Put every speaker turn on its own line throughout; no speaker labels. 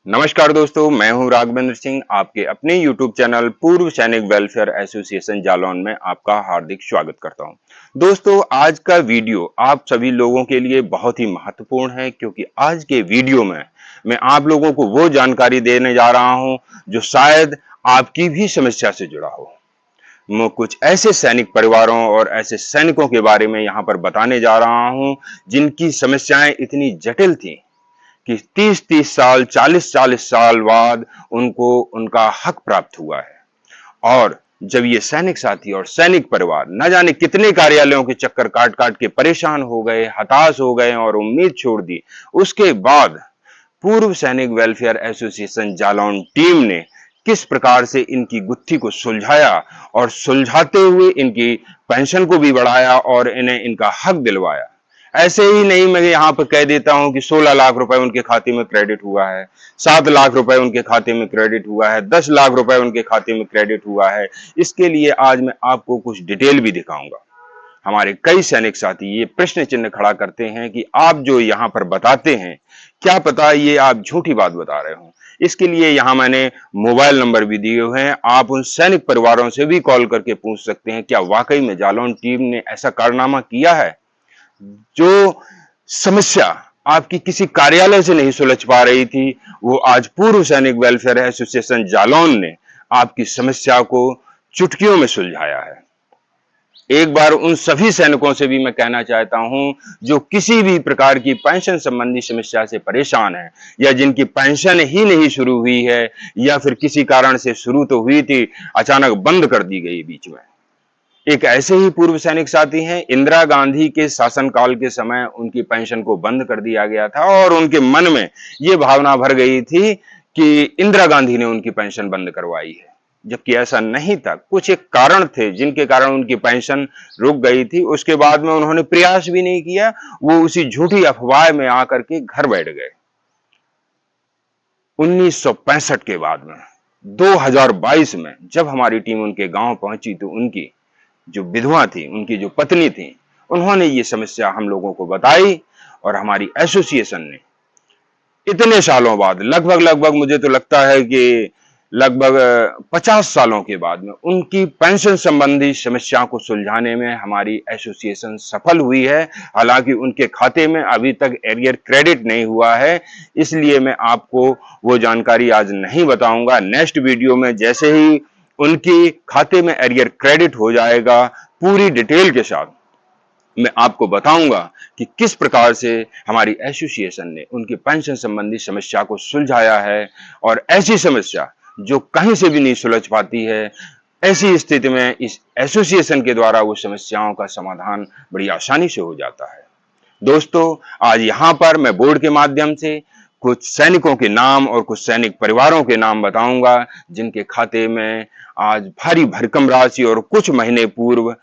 नमस्कार दोस्तों, मैं हूं राघवेंद्र सिंह। आपके अपने YouTube चैनल पूर्व सैनिक वेलफेयर एसोसिएशन जालौन में आपका हार्दिक स्वागत करता हूं। दोस्तों, आज का वीडियो आप सभी लोगों के लिए बहुत ही महत्वपूर्ण है, क्योंकि आज के वीडियो में मैं आप लोगों को वो जानकारी देने जा रहा हूं जो शायद आपकी भी समस्या से जुड़ा हो। मैं कुछ ऐसे सैनिक परिवारों और ऐसे सैनिकों के बारे में यहाँ पर बताने जा रहा हूँ जिनकी समस्याएं इतनी जटिल थी कि 30-30 साल, 40-40 साल बाद उनको उनका हक प्राप्त हुआ है। और जब ये सैनिक साथी और सैनिक परिवार न जाने कितने कार्यालयों के चक्कर काट काट के परेशान हो गए, हताश हो गए और उम्मीद छोड़ दी, उसके बाद पूर्व सैनिक वेलफेयर एसोसिएशन जालौन टीम ने किस प्रकार से इनकी गुत्थी को सुलझाया और सुलझाते हुए इनकी पेंशन को भी बढ़ाया और इन्हें इनका हक दिलवाया। ऐसे ही नहीं, मैं यहाँ पर कह देता हूं कि 16 लाख रुपए उनके खाते में क्रेडिट हुआ है, 7 लाख रुपए उनके खाते में क्रेडिट हुआ है, 10 लाख रुपए उनके खाते में क्रेडिट हुआ है। इसके लिए आज मैं आपको कुछ डिटेल भी दिखाऊंगा। हमारे कई सैनिक साथी ये प्रश्न चिन्ह खड़ा करते हैं कि आप जो यहाँ पर बताते हैं, क्या पता ये आप झूठी बात बता रहे हो। इसके लिए यहाँ मैंने मोबाइल नंबर भी दिए हुए हैं। आप उन सैनिक परिवारों से भी कॉल करके पूछ सकते हैं क्या वाकई में जालौन टीम ने ऐसा कारनामा किया है। जो समस्या आपकी किसी कार्यालय से नहीं सुलझ पा रही थी, वो आज पूर्व सैनिक वेलफेयर एसोसिएशन जालौन ने आपकी समस्या को चुटकियों में सुलझाया है। एक बार उन सभी सैनिकों से भी मैं कहना चाहता हूं जो किसी भी प्रकार की पेंशन संबंधी समस्या से परेशान है, या जिनकी पेंशन ही नहीं शुरू हुई है, या फिर किसी कारण से शुरू तो हुई थी, अचानक बंद कर दी गई बीच में। एक ऐसे ही पूर्व सैनिक साथी हैं। इंदिरा गांधी के शासनकाल के समय उनकी पेंशन को बंद कर दिया गया था और उनके मन में ये भावना भर गई थी कि इंदिरा गांधी ने उनकी पेंशन बंद करवाई है, जबकि ऐसा नहीं था। कुछ एक कारण थे जिनके कारण उनकी पेंशन रुक गई थी। उसके बाद में उन्होंने प्रयास भी नहीं किया, वो उसी झूठी अफवाह में आकर के घर बैठ गए। 1965 के बाद में 2022 में जब हमारी टीम उनके गांव पहुंची तो उनकी जो विधवा थी, उनकी जो पत्नी थी, उन्होंने ये समस्या हम लोगों को बताई और हमारी एसोसिएशन ने इतने सालों बाद, लगभग लगभग मुझे तो लगता है कि लगभग 50 सालों के बाद में उनकी पेंशन संबंधी समस्या को सुलझाने में हमारी एसोसिएशन सफल हुई है। हालांकि उनके खाते में अभी तक एरियर क्रेडिट नहीं हुआ है, इसलिए मैं आपको वो जानकारी आज नहीं बताऊंगा। नेक्स्ट वीडियो में जैसे ही उनके खाते में एरियर क्रेडिट हो जाएगा, पूरी डिटेल के साथ मैं आपको बताऊंगा कि किस प्रकार से हमारी एसोसिएशन ने उनकी पेंशन संबंधी समस्या को सुलझाया है। और ऐसी समस्या जो कहीं से भी नहीं सुलझ पाती है, ऐसी स्थिति में इस एसोसिएशन के द्वारा वो समस्याओं का समाधान बड़ी आसानी से हो जाता है। दोस्तों, आज यहाँ पर मैं बोर्ड के माध्यम से कुछ सैनिकों के नाम और कुछ सैनिक परिवारों के नाम बताऊंगा जिनके खाते में आज भारी भरकम राशि और कुछ महीने पूर्व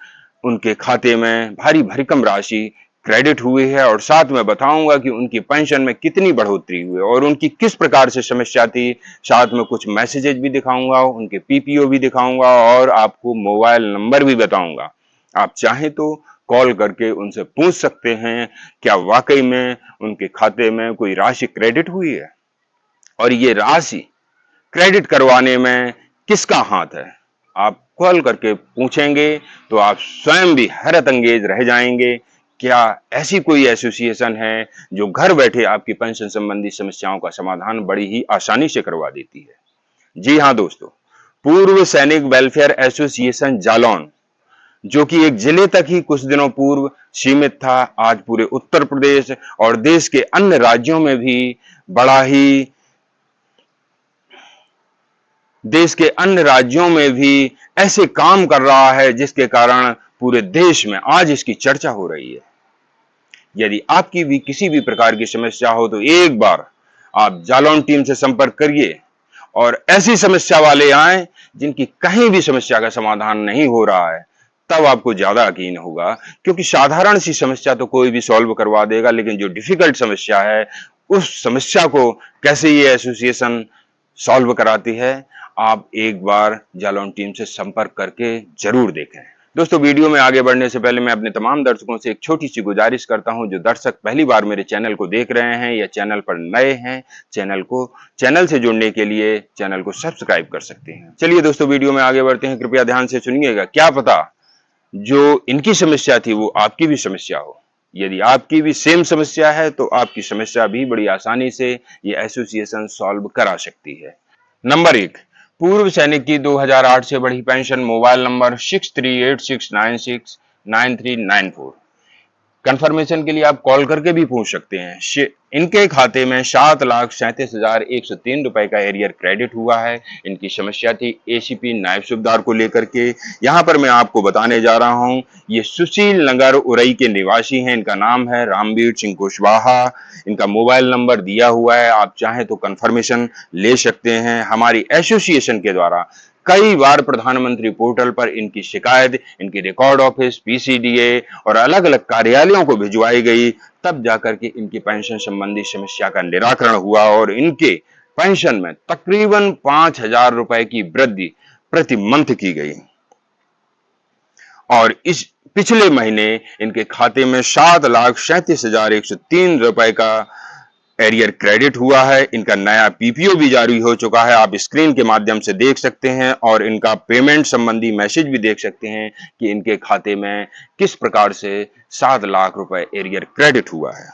उनके खाते में भारी भरकम राशि क्रेडिट हुई है, और साथ में बताऊंगा कि उनकी पेंशन में कितनी बढ़ोतरी हुई और उनकी किस प्रकार से समस्या थी। साथ में कुछ मैसेजेज भी दिखाऊंगा, उनके पीपीओ भी दिखाऊंगा और आपको मोबाइल नंबर भी बताऊंगा। आप चाहें तो कॉल करके उनसे पूछ सकते हैं क्या वाकई में उनके खाते में कोई राशि क्रेडिट हुई है, और ये राशि क्रेडिट करवाने में किसका हाथ है। आप कॉल करके पूछेंगे तो आप स्वयं भी हैरत अंगेज रह जाएंगे। क्या ऐसी कोई एसोसिएशन है जो घर बैठे आपकी पेंशन संबंधी समस्याओं का समाधान बड़ी ही आसानी से करवा देती है। जी हाँ दोस्तों, पूर्व सैनिक वेलफेयर एसोसिएशन जालौन, जो कि एक जिले तक ही कुछ दिनों पूर्व सीमित था, आज पूरे उत्तर प्रदेश और देश के अन्य राज्यों में भी बड़ा ही देश के अन्य राज्यों में भी ऐसे काम कर रहा है जिसके कारण पूरे देश में आज इसकी चर्चा हो रही है। यदि आपकी भी किसी भी प्रकार की समस्या हो तो एक बार आप जालौन टीम से संपर्क करिए और ऐसी समस्या वाले आए जिनकी कहीं भी समस्या का समाधान नहीं हो रहा है, तब आपको ज्यादा यकीन होगा। क्योंकि साधारण सी समस्या तो कोई भी सॉल्व करवा देगा, लेकिन जो डिफिकल्ट समस्या है उस समस्या को कैसे ये एसोसिएशन सॉल्व कराती है, आप एक बार जालौन टीम से संपर्क करके जरूर देखें। दोस्तों, वीडियो में आगे बढ़ने से पहले मैं अपने तमाम दर्शकों से एक छोटी सी गुजारिश करता हूं। जो दर्शक पहली बार मेरे चैनल को देख रहे हैं या चैनल पर नए हैं, चैनल से जुड़ने के लिए चैनल को सब्सक्राइब कर सकते हैं। चलिए दोस्तों, वीडियो में आगे बढ़ते हैं। कृपया ध्यान से सुनिएगा। क्या पता जो इनकी समस्या थी वो आपकी भी समस्या हो। यदि आपकी भी सेम समस्या है तो आपकी समस्या भी बड़ी आसानी से ये एसोसिएशन सॉल्व करा सकती है। नंबर 1, पूर्व सैनिक की 2008 से बढ़ी पेंशन। Mobile number 6386969394। कंफर्मेशन के लिए आप कॉल करके भी पूछ सकते हैं। इनके खाते में 7,37,103 रुपए का एरियर क्रेडिट हुआ है। इनकी समस्या थी एसीपी नायब सूबेदार को लेकर के। यहाँ पर मैं आपको बताने जा रहा हूँ, ये सुशील नगर उरई के निवासी हैं। इनका नाम है रामवीर सिंह कुशवाहा। इनका मोबाइल नंबर दिया हुआ है, आप चाहें तो कंफर्मेशन ले सकते हैं। हमारी एसोसिएशन के द्वारा कई बार प्रधानमंत्री पोर्टल पर इनकी शिकायत इनकी रिकॉर्ड ऑफिस, पीसीडीए और अलग अलग कार्यालयों को भिजवाई गई, तब जाकर के इनकी पेंशन संबंधी समस्या का निराकरण हुआ और इनके पेंशन में तकरीबन 5,000 रुपए की वृद्धि प्रति मंथ की गई। और इस पिछले महीने इनके खाते में 7,37,103 रुपए का एरियर क्रेडिट हुआ है। इनका नया पीपीओ भी जारी हो चुका है, आप स्क्रीन के माध्यम से देख सकते हैं और इनका पेमेंट संबंधी मैसेज भी देख सकते हैं कि इनके खाते में किस प्रकार से 7 लाख रुपए एरियर क्रेडिट हुआ है।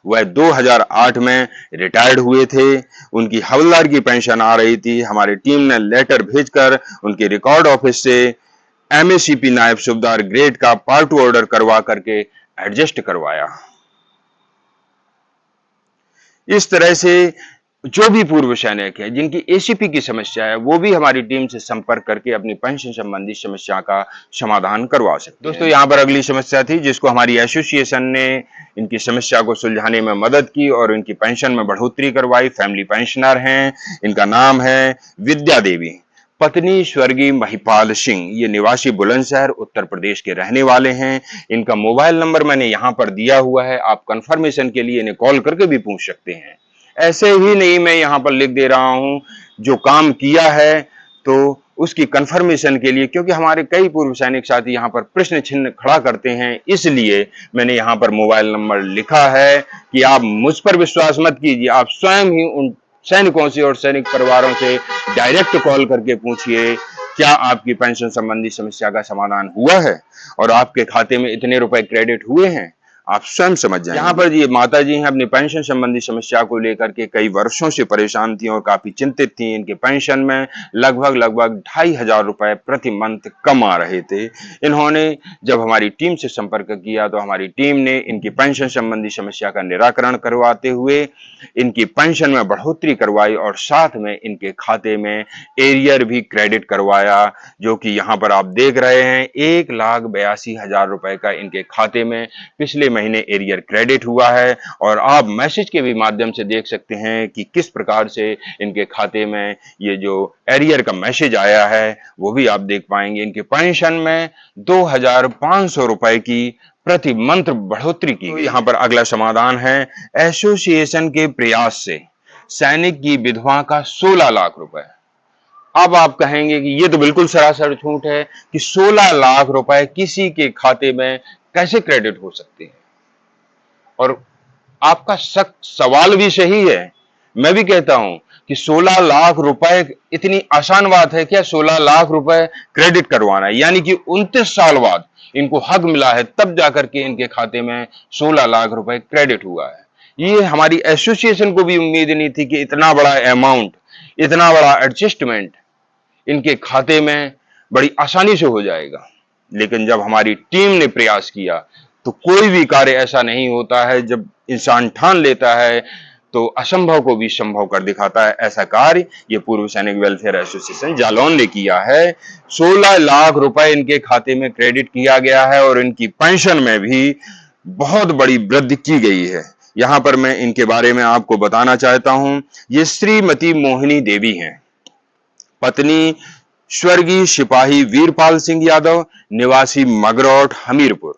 वह 2008 में रिटायर्ड हुए थे। उनकी हवलदार की पेंशन आ रही थी। हमारी टीम ने लेटर भेजकर उनके रिकॉर्ड ऑफिस से एमएसीपी नायब सूबेदार ग्रेड का पार्ट ऑर्डर करवा करके एडजस्ट करवाया। इस तरह से जो भी पूर्व सैनिक है जिनकी एसीपी की समस्या है, वो भी हमारी टीम से संपर्क करके अपनी पेंशन संबंधी समस्या का समाधान करवा सकते हैं। दोस्तों, यहाँ पर अगली समस्या थी जिसको हमारी एसोसिएशन ने इनकी समस्या को सुलझाने में मदद की और इनकी पेंशन में बढ़ोतरी करवाई। फैमिली पेंशनर हैं, इनका नाम है विद्या देवी, पत्नी स्वर्गीय महिपाल सिंह। ये निवासी बुलंदशहर उत्तर प्रदेश के रहने वाले हैं। इनका मोबाइल नंबर मैंने यहाँ पर दिया हुआ है, आप कंफर्मेशन के लिए इन्हें कॉल करके भी पूछ सकते हैं। ऐसे ही नहीं, मैं यहाँ पर लिख दे रहा हूँ जो काम किया है तो उसकी कंफर्मेशन के लिए, क्योंकि हमारे कई पूर्व सैनिक साथी यहाँ पर प्रश्न चिन्ह खड़ा करते हैं, इसलिए मैंने यहाँ पर मोबाइल नंबर लिखा है कि आप मुझ पर विश्वास मत कीजिए, आप स्वयं ही उन सैनिकों से और सैनिक परिवारों से डायरेक्ट कॉल करके पूछिए क्या आपकी पेंशन संबंधी समस्या का समाधान हुआ है और आपके खाते में इतने रुपए क्रेडिट हुए हैं, आप स्वयं समझ जाएंगे। यहाँ पर ये माता जी हैं, अपनी पेंशन संबंधी समस्या को लेकर के कई वर्षों से परेशान थी और काफी चिंतित थी। इनके पेंशन में लगभग 2,500 रुपए प्रति मंथ कम आ रहे थे। इन्होंने जब हमारी टीम से संपर्क किया तो हमारी टीम ने इनकी पेंशन संबंधी समस्या का निराकरण करवाते हुए इनकी पेंशन में बढ़ोतरी करवाई और साथ में इनके खाते में एरियर भी क्रेडिट करवाया, जो कि यहाँ पर आप देख रहे हैं 1,82,000 रुपए का इनके खाते में पिछले महीने एरियर क्रेडिट हुआ है। और आप मैसेज के भी माध्यम से देख सकते हैं कि किस प्रकार से इनके खाते में ये जो एरियर का मैसेज आया है वो भी आप देख पाएंगे। इनके पेंशन में 2,500 रुपए की प्रति मंथ बढ़ोतरी की गई। यहाँ पर अगला समाधान है एसोसिएशन के प्रयास से सैनिक की विधवा का 16 लाख रुपए। अब आप कहेंगे कि ये तो बिल्कुल सरासर झूठ है कि 16 लाख रुपए किसी के खाते में कैसे क्रेडिट हो सकते हैं, और आपका सवाल भी सही है। मैं भी कहता हूं कि 16 लाख रुपए इतनी आसान बात है क्या? 16 लाख रुपए क्रेडिट करवाना, यानी कि 29 साल बाद इनको हक मिला है तब जाकर के इनके खाते में 16 लाख रुपए क्रेडिट हुआ है। ये हमारी एसोसिएशन को भी उम्मीद नहीं थी कि इतना बड़ा अमाउंट, इतना बड़ा एडजस्टमेंट इनके खाते में बड़ी आसानी से हो जाएगा। लेकिन जब हमारी टीम ने प्रयास किया तो कोई भी कार्य ऐसा नहीं होता है, जब इंसान ठान लेता है तो असंभव को भी संभव कर दिखाता है। ऐसा कार्य ये पूर्व सैनिक वेलफेयर एसोसिएशन जालौन ने किया है। 16 लाख रुपए इनके खाते में क्रेडिट किया गया है और इनकी पेंशन में भी बहुत बड़ी वृद्धि की गई है। यहां पर मैं इनके बारे में आपको बताना चाहता हूं। ये श्रीमती मोहिनी देवी हैं, पत्नी स्वर्गीय सिपाही वीरपाल सिंह यादव, निवासी मगरौट हमीरपुर।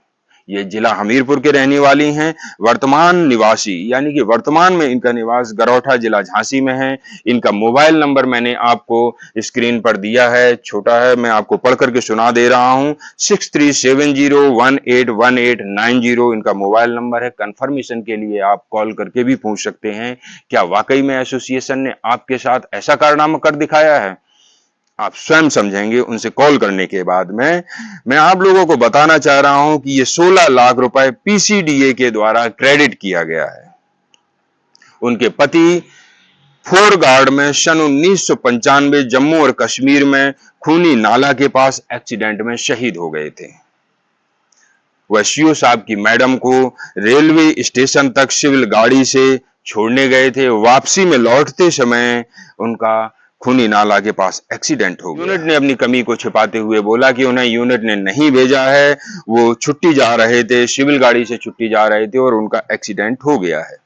ये जिला हमीरपुर के रहने वाली हैं। वर्तमान निवासी यानी कि वर्तमान में इनका निवास गरौठा जिला झांसी में है। इनका मोबाइल नंबर मैंने आपको स्क्रीन पर दिया है, छोटा है, मैं आपको पढ़ करके सुना दे रहा हूं। 6370181890 इनका मोबाइल नंबर है। कंफर्मेशन के लिए आप कॉल करके भी पूछ सकते हैं क्या वाकई में एसोसिएशन ने आपके साथ ऐसा कारनामा कर दिखाया है। आप स्वयं समझेंगे उनसे कॉल करने के बाद में। मैं आप लोगों को बताना चाह रहा हूं कि ये 16 लाख रुपए पीसीडीए के द्वारा क्रेडिट किया गया है। उनके पति फोर गार्ड में सन 1995 जम्मू और कश्मीर में खूनी नाला के पास एक्सीडेंट में शहीद हो गए थे। वह सीओ साहब की मैडम को रेलवे स्टेशन तक सिविल गाड़ी से छोड़ने गए थे। वापसी में लौटते समय उनका खूनी नाला के पास एक्सीडेंट हो गया। यूनिट ने अपनी कमी को छिपाते हुए बोला कि उन्हें यूनिट ने नहीं भेजा है, वो छुट्टी जा रहे थे, सिविल गाड़ी से छुट्टी जा रहे थे और उनका एक्सीडेंट हो गया है।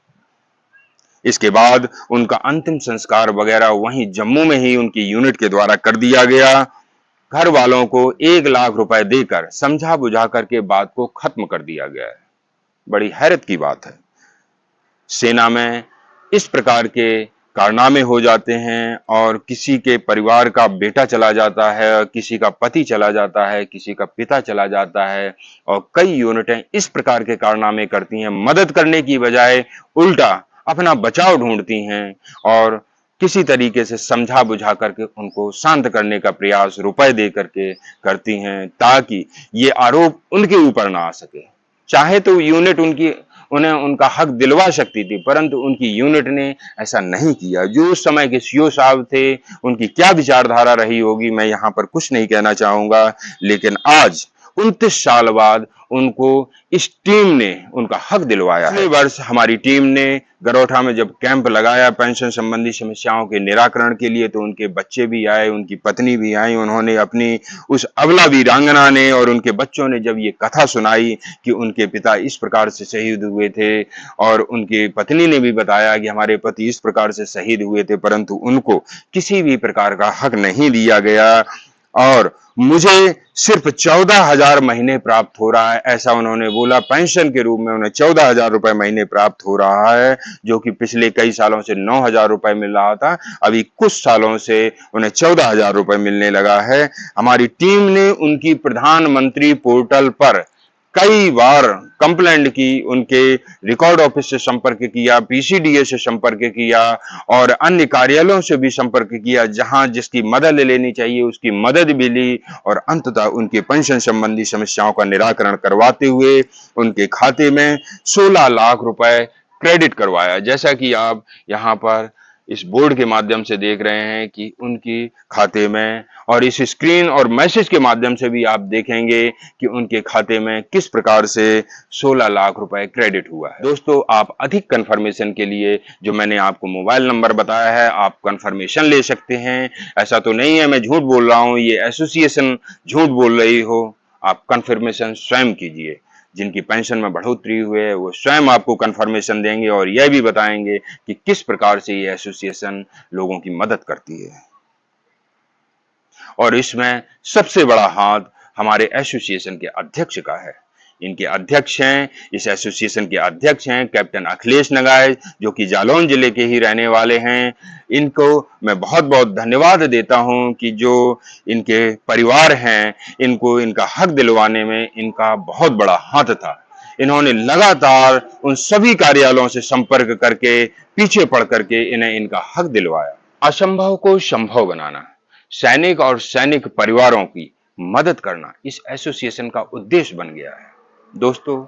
इसके बाद उनका अंतिम संस्कार वगैरह वहीं जम्मू में ही उनकी यूनिट के द्वारा कर दिया गया। घर वालों को 1 लाख रुपए देकर समझा बुझा करके बात को खत्म कर दिया गया है। बड़ी हैरत की बात है। सेना में इस प्रकार के कारनामे हो जाते हैं और किसी के परिवार का बेटा चला जाता है, किसी का पति चला जाता है, किसी का पिता चला जाता है और कई यूनिटें इस प्रकार के कारनामे करती हैं। मदद करने की बजाय उल्टा अपना बचाव ढूंढती हैं और किसी तरीके से समझा बुझा करके उनको शांत करने का प्रयास रुपए दे करके करती हैं ताकि ये आरोप उनके ऊपर ना आ सके। चाहे तो यूनिट उन्हें उनका हक दिलवा सकती थी, परंतु उनकी यूनिट ने ऐसा नहीं किया। जो उस समय के सीओ साहब थे, उनकी क्या विचारधारा रही होगी मैं यहाँ पर कुछ नहीं कहना चाहूंगा, लेकिन आज 29 साल बाद उनको इस टीम ने उनका हक दिलवाया है। पिछले वर्ष हमारी टीम ने गरौठा में जब कैंप लगाया पेंशन संबंधी समस्याओं के निराकरण के लिए, तो उनके बच्चे भी आए, उनकी पत्नी भी आई। उन्होंने अपनी उस अबला वीरांगना ने और उनके बच्चों ने जब ये कथा सुनाई कि उनके पिता इस प्रकार से शहीद हुए थे और उनकी पत्नी ने भी बताया कि हमारे पति इस प्रकार से शहीद हुए थे, परंतु उनको किसी भी प्रकार का हक नहीं दिया गया और मुझे सिर्फ 14,000 महीने प्राप्त हो रहा है, ऐसा उन्होंने बोला। पेंशन के रूप में उन्हें 14,000 रुपए महीने प्राप्त हो रहा है, जो कि पिछले कई सालों से 9,000 रुपए मिल रहा था। अभी कुछ सालों से उन्हें 14,000 रुपए मिलने लगा है। हमारी टीम ने उनकी प्रधानमंत्री पोर्टल पर कई बार कंप्लेंट की, उनके रिकॉर्ड ऑफिस से संपर्क किया, पीसीडीए से संपर्क किया और अन्य कार्यालयों से भी संपर्क किया। जहां जिसकी मदद लेनी चाहिए उसकी मदद भी ली और अंततः उनकी पेंशन संबंधी समस्याओं का निराकरण करवाते हुए उनके खाते में 16 लाख रुपए क्रेडिट करवाया। जैसा कि आप यहाँ पर इस बोर्ड के माध्यम से देख रहे हैं कि उनकी खाते में, और इस स्क्रीन और मैसेज के माध्यम से भी आप देखेंगे कि उनके खाते में किस प्रकार से 16 लाख रुपए क्रेडिट हुआ है। दोस्तों, आप अधिक कंफर्मेशन के लिए जो मैंने आपको मोबाइल नंबर बताया है, आप कंफर्मेशन ले सकते हैं। ऐसा तो नहीं है मैं झूठ बोल रहा हूं, ये एसोसिएशन झूठ बोल रही हो। आप कंफर्मेशन स्वयं कीजिए। जिनकी पेंशन में बढ़ोतरी हुई है वो स्वयं आपको कंफर्मेशन देंगे और यह भी बताएंगे कि किस प्रकार से ये एसोसिएशन लोगों की मदद करती है। और इसमें सबसे बड़ा हाथ हमारे एसोसिएशन के अध्यक्ष का है। इनके अध्यक्ष हैं, इस एसोसिएशन के अध्यक्ष हैं कैप्टन अखिलेश नगाय, जो कि जालौन जिले के ही रहने वाले हैं। इनको मैं बहुत बहुत धन्यवाद देता हूं कि जो इनके परिवार हैं, इनको इनका हक दिलवाने में इनका बहुत बड़ा हाथ था। इन्होंने लगातार उन सभी कार्यालयों से संपर्क करके पीछे पड़ करके इन्हें इनका हक दिलवाया। असंभव को संभव बनाना, सैनिक और सैनिक परिवारों की मदद करना इस एसोसिएशन का उद्देश्य बन गया है। दोस्तों,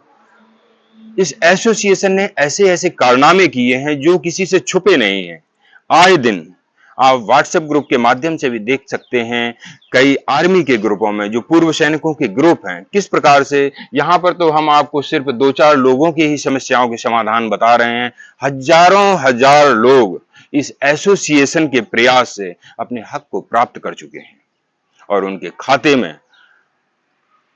इस एसोसिएशन ने ऐसे ऐसे कारनामे किए हैं जो किसी से छुपे नहीं हैं। आए दिन आप व्हाट्सएप ग्रुप के माध्यम से भी देख सकते हैं, कई आर्मी के ग्रुपों में जो पूर्व सैनिकों के ग्रुप हैं, किस प्रकार से यहाँ पर तो हम आपको सिर्फ 2-4 लोगों की ही समस्याओं के समाधान बता रहे हैं। हजारों हजार लोग इस एसोसिएशन के प्रयास से अपने हक को प्राप्त कर चुके हैं और उनके खाते में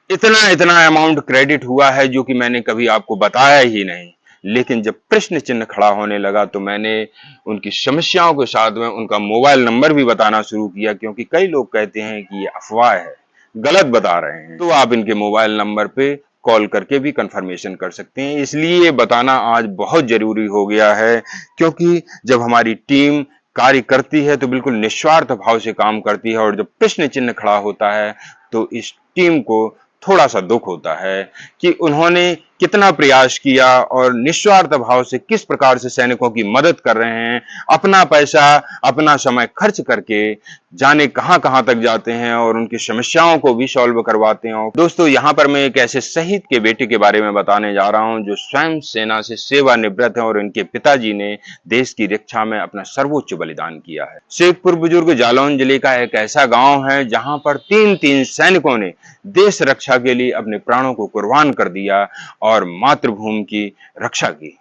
इतना इतना अमाउंट क्रेडिट हुआ है जो कि मैंने कभी आपको बताया ही नहीं। लेकिन जब प्रश्न चिन्ह खड़ा होने लगा तो मैंने उनकी समस्याओं के साथ में उनका मोबाइल नंबर भी बताना शुरू किया, क्योंकि कई लोग कहते हैं कि ये अफवाह है, गलत बता रहे हैं। तो आप इनके मोबाइल नंबर पे कॉल करके भी कंफर्मेशन कर सकते हैं। इसलिए ये बताना आज बहुत जरूरी हो गया है, क्योंकि जब हमारी टीम कार्य करती है तो बिल्कुल निस्वार्थ भाव से काम करती है, और जब प्रश्न चिन्ह खड़ा होता है तो इस टीम को थोड़ा सा दुख होता है कि उन्होंने कितना प्रयास किया और निस्वार्थ भाव से किस प्रकार से सैनिकों की मदद कर रहे हैं, अपना पैसा अपना समय खर्च करके जाने कहां कहां तक जाते हैं और उनकी समस्याओं को भी सॉल्व करवाते हैं। दोस्तों, यहां पर मैं एक ऐसे शहीद के बेटे के बारे में बताने जा रहा हूं जो स्वयं सेना से सेवानिवृत्त है और इनके पिताजी ने देश की रक्षा में अपना सर्वोच्च बलिदान किया है। शेखपुर बुजुर्ग जालौन जिले का एक ऐसा गांव है जहां पर तीन सैनिकों ने देश रक्षा के लिए अपने प्राणों को कुर्बान कर दिया और मातृभूमि की रक्षा की।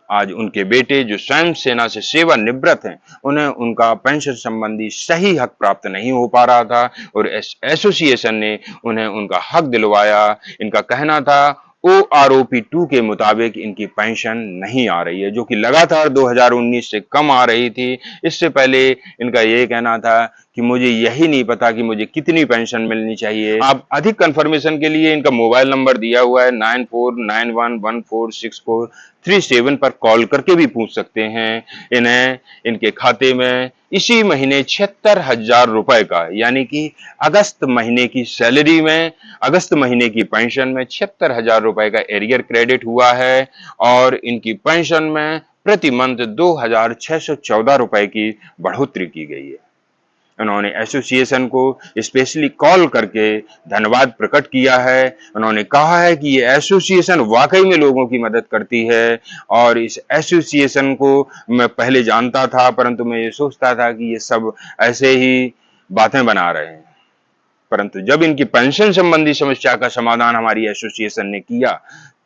आज उनके बेटे जो स्वयं सेना से सेवानिवृत्त हैं, उन्हें उनका पेंशन संबंधी सही हक प्राप्त नहीं हो पा रहा था और एसोसिएशन ने उन्हें उनका हक दिलवाया। इनका कहना था OROP-2 के मुताबिक इनकी पेंशन नहीं आ रही है, जो कि लगातार 2019 से कम आ रही थी। इससे पहले इनका ये कहना था कि मुझे यही नहीं पता कि मुझे कितनी पेंशन मिलनी चाहिए। आप अधिक कंफर्मेशन के लिए इनका मोबाइल नंबर दिया हुआ है 9491146437 पर कॉल करके भी पूछ सकते हैं। इन्हें इनके खाते में इसी महीने 76,000 रुपए का, यानी कि अगस्त महीने की सैलरी में, अगस्त महीने की पेंशन में 76,000 रुपए का एरियर क्रेडिट हुआ है और इनकी पेंशन में प्रति मंथ 2,614 रुपए की बढ़ोतरी की गई है। उन्होंने एसोसिएशन को स्पेशली कॉल करके धन्यवाद प्रकट किया है। उन्होंने कहा है कि ये एसोसिएशन वाकई में लोगों की मदद करती है और इस एसोसिएशन को मैं पहले जानता था, परंतु मैं ये सोचता था कि ये सब ऐसे ही बातें बना रहे हैं। परंतु जब इनकी पेंशन संबंधी समस्या का समाधान हमारी एसोसिएशन ने किया,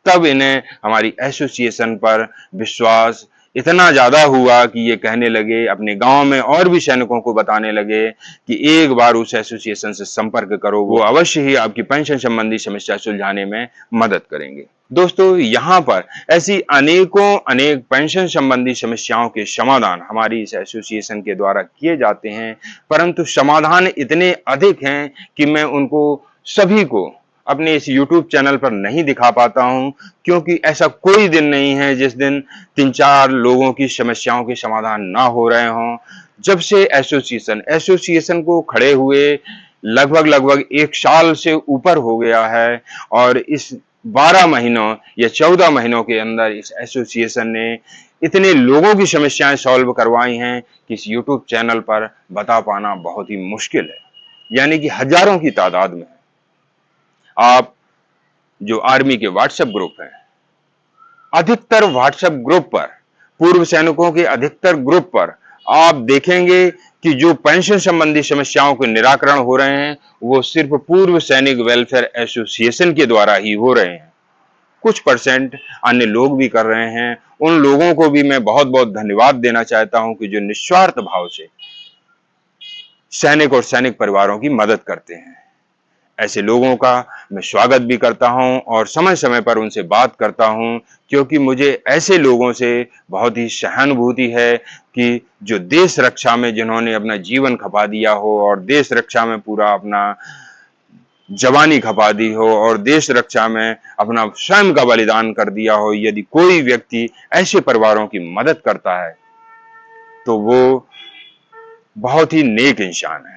तब इन्हें हमारी एसोसिएशन पर विश्वास इतना ज्यादा हुआ कि ये कहने लगे, अपने गांव में और भी सैनिकों को बताने लगे कि एक बार उस एसोसिएशन से संपर्क करो, वो अवश्य ही आपकी पेंशन संबंधी समस्या सुलझाने में मदद करेंगे। दोस्तों, यहाँ पर ऐसी अनेक पेंशन संबंधी समस्याओं के समाधान हमारी इस एसोसिएशन के द्वारा किए जाते हैं, परंतु समाधान इतने अधिक हैं कि मैं उनको सभी को अपने इस YouTube चैनल पर नहीं दिखा पाता हूं, क्योंकि ऐसा कोई दिन नहीं है जिस दिन 3-4 लोगों की समस्याओं के समाधान ना हो रहे हों। जब से एसोसिएशन को खड़े हुए लगभग 1 साल से ऊपर हो गया है और इस 12 महीनों या 14 महीनों के अंदर इस एसोसिएशन ने इतने लोगों की समस्याएं सॉल्व करवाई हैं कि इस YouTube चैनल पर बता पाना बहुत ही मुश्किल है, यानी कि हजारों की तादाद में। आप जो आर्मी के व्हाट्सएप ग्रुप हैं, अधिकतर व्हाट्सएप ग्रुप पर, पूर्व सैनिकों के अधिकतर ग्रुप पर आप देखेंगे कि जो पेंशन संबंधी समस्याओं के निराकरण हो रहे हैं वो सिर्फ पूर्व सैनिक वेलफेयर एसोसिएशन के द्वारा ही हो रहे हैं। कुछ परसेंट अन्य लोग भी कर रहे हैं। उन लोगों को भी मैं बहुत बहुत धन्यवाद देना चाहता हूं कि जो निस्वार्थ भाव से सैनिक और सैनिक परिवारों की मदद करते हैं। ऐसे लोगों का मैं स्वागत भी करता हूं और समय समय पर उनसे बात करता हूं, क्योंकि मुझे ऐसे लोगों से बहुत ही सहानुभूति है कि जो देश रक्षा में जिन्होंने अपना जीवन खपा दिया हो और देश रक्षा में पूरा अपना जवानी खपा दी हो और देश रक्षा में अपना स्वयं का बलिदान कर दिया हो, यदि कोई व्यक्ति ऐसे परिवारों की मदद करता है तो वो बहुत ही नेक इंसान है।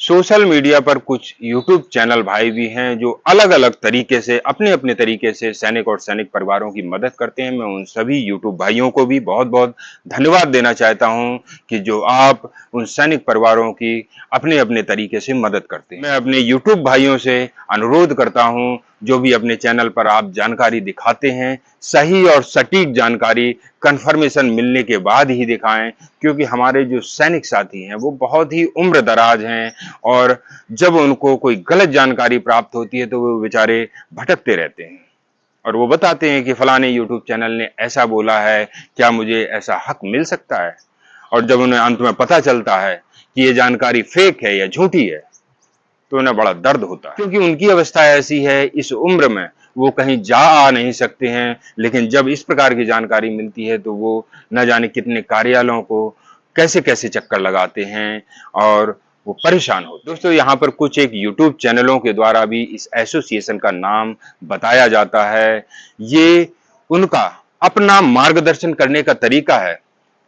सोशल मीडिया पर कुछ YouTube चैनल भाई भी हैं जो अलग अलग तरीके से अपने अपने तरीके से सैनिक और सैनिक परिवारों की मदद करते हैं। मैं उन सभी YouTube भाइयों को भी बहुत बहुत धन्यवाद देना चाहता हूं कि जो आप उन सैनिक परिवारों की अपने अपने तरीके से मदद करते हैं। मैं अपने YouTube भाइयों से अनुरोध करता हूं, जो भी अपने चैनल पर आप जानकारी दिखाते हैं, सही और सटीक जानकारी कंफर्मेशन मिलने के बाद ही दिखाएं, क्योंकि हमारे जो सैनिक साथी हैं वो बहुत ही उम्र दराज हैं और जब उनको कोई गलत जानकारी प्राप्त होती है तो वो बेचारे भटकते रहते हैं और वो बताते हैं कि फलाने YouTube चैनल ने ऐसा बोला है, क्या मुझे ऐसा हक मिल सकता है? और जब उन्हें अंत में पता चलता है कि ये जानकारी फेक है या झूठी है तो उन्हें बड़ा दर्द होता है, क्योंकि उनकी अवस्था ऐसी है, इस उम्र में वो कहीं जा आ नहीं सकते हैं। लेकिन जब इस प्रकार की जानकारी मिलती है तो वो न जाने कितने कार्यालयों को कैसे कैसे चक्कर लगाते हैं और वो परेशान हो। दोस्तों यहाँ पर कुछ एक यूट्यूब चैनलों के द्वारा भी इस एसोसिएशन का नाम बताया जाता है। ये उनका अपना मार्गदर्शन करने का तरीका है।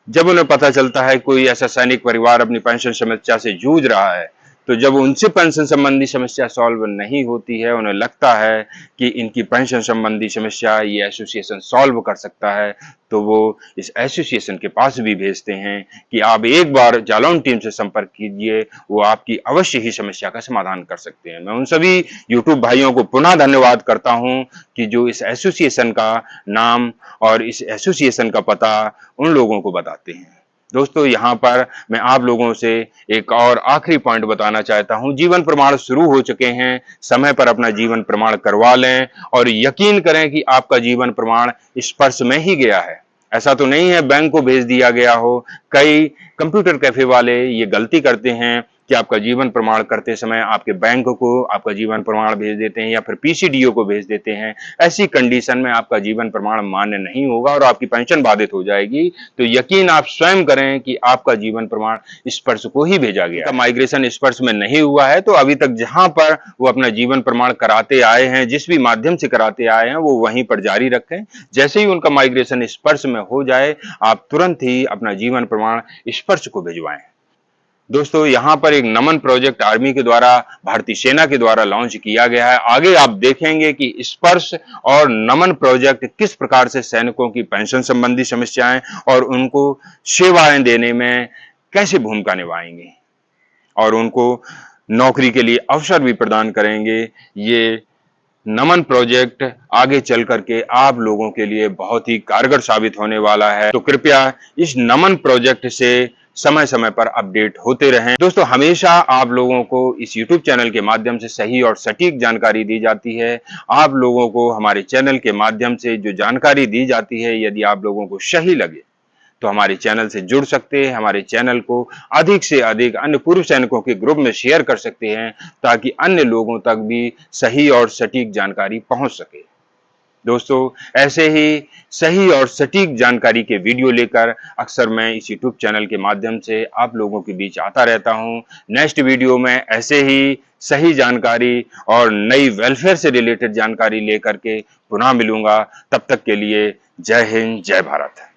जब उन्हें पता चलता है कोई ऐसा सैनिक परिवार अपनी पेंशन समस्या से जूझ रहा है, तो जब उनसे पेंशन संबंधी समस्या सॉल्व नहीं होती है, उन्हें लगता है कि इनकी पेंशन संबंधी समस्या ये एसोसिएशन सॉल्व कर सकता है, तो वो इस एसोसिएशन के पास भी भेजते हैं कि आप एक बार जालौन टीम से संपर्क कीजिए, वो आपकी अवश्य ही समस्या का समाधान कर सकते हैं। मैं उन सभी यूट्यूब भाइयों को पुनः धन्यवाद करता हूं कि जो इस एसोसिएशन का नाम और इस एसोसिएशन का पता उन लोगों को बताते हैं। दोस्तों यहाँ पर मैं आप लोगों से एक और आखिरी पॉइंट बताना चाहता हूँ। जीवन प्रमाण शुरू हो चुके हैं, समय पर अपना जीवन प्रमाण करवा लें और यकीन करें कि आपका जीवन प्रमाण स्पर्श में ही गया है। ऐसा तो नहीं है बैंक को भेज दिया गया हो। कई कंप्यूटर कैफे वाले ये गलती करते हैं कि आपका जीवन प्रमाण करते समय आपके बैंक को आपका जीवन प्रमाण भेज देते हैं या फिर पीसीडीओ को भेज देते हैं। ऐसी कंडीशन में आपका जीवन प्रमाण मान्य नहीं होगा और आपकी पेंशन बाधित हो जाएगी। तो यकीन आप स्वयं करें कि आपका जीवन प्रमाण स्पर्श को ही भेजा गया है। माइग्रेशन स्पर्श में नहीं हुआ है तो अभी तक जहां पर वो अपना जीवन प्रमाण कराते आए हैं, जिस भी माध्यम से कराते आए हैं, वो वहीं पर जारी रखें। जैसे ही उनका माइग्रेशन स्पर्श में हो जाए, आप तुरंत ही अपना जीवन प्रमाण स्पर्श को भिजवाएं। दोस्तों यहाँ पर एक नमन प्रोजेक्ट आर्मी के द्वारा, भारतीय सेना के द्वारा लॉन्च किया गया है। आगे आप देखेंगे कि स्पर्श और नमन प्रोजेक्ट किस प्रकार से सैनिकों की पेंशन संबंधी समस्याएं और उनको सेवाएं देने में कैसे भूमिका निभाएंगे और उनको नौकरी के लिए अवसर भी प्रदान करेंगे। ये नमन प्रोजेक्ट आगे चल करके आप लोगों के लिए बहुत ही कारगर साबित होने वाला है। तो कृपया इस नमन प्रोजेक्ट से समय समय पर अपडेट होते रहें। दोस्तों हमेशा आप लोगों को इस YouTube चैनल के माध्यम से सही और सटीक जानकारी दी जाती है। आप लोगों को हमारे चैनल के माध्यम से जो जानकारी दी जाती है, यदि आप लोगों को सही लगे तो हमारे चैनल से जुड़ सकते हैं। हमारे चैनल को अधिक से अधिक अन्य पूर्व सैनिकों के ग्रुप में शेयर कर सकते हैं ताकि अन्य लोगों तक भी सही और सटीक जानकारी पहुंच सके। दोस्तों ऐसे ही सही और सटीक जानकारी के वीडियो लेकर अक्सर मैं इस YouTube चैनल के माध्यम से आप लोगों के बीच आता रहता हूं। नेक्स्ट वीडियो में ऐसे ही सही जानकारी और नई वेलफेयर से रिलेटेड जानकारी लेकर के पुनः मिलूंगा। तब तक के लिए जय हिंद, जय भारत।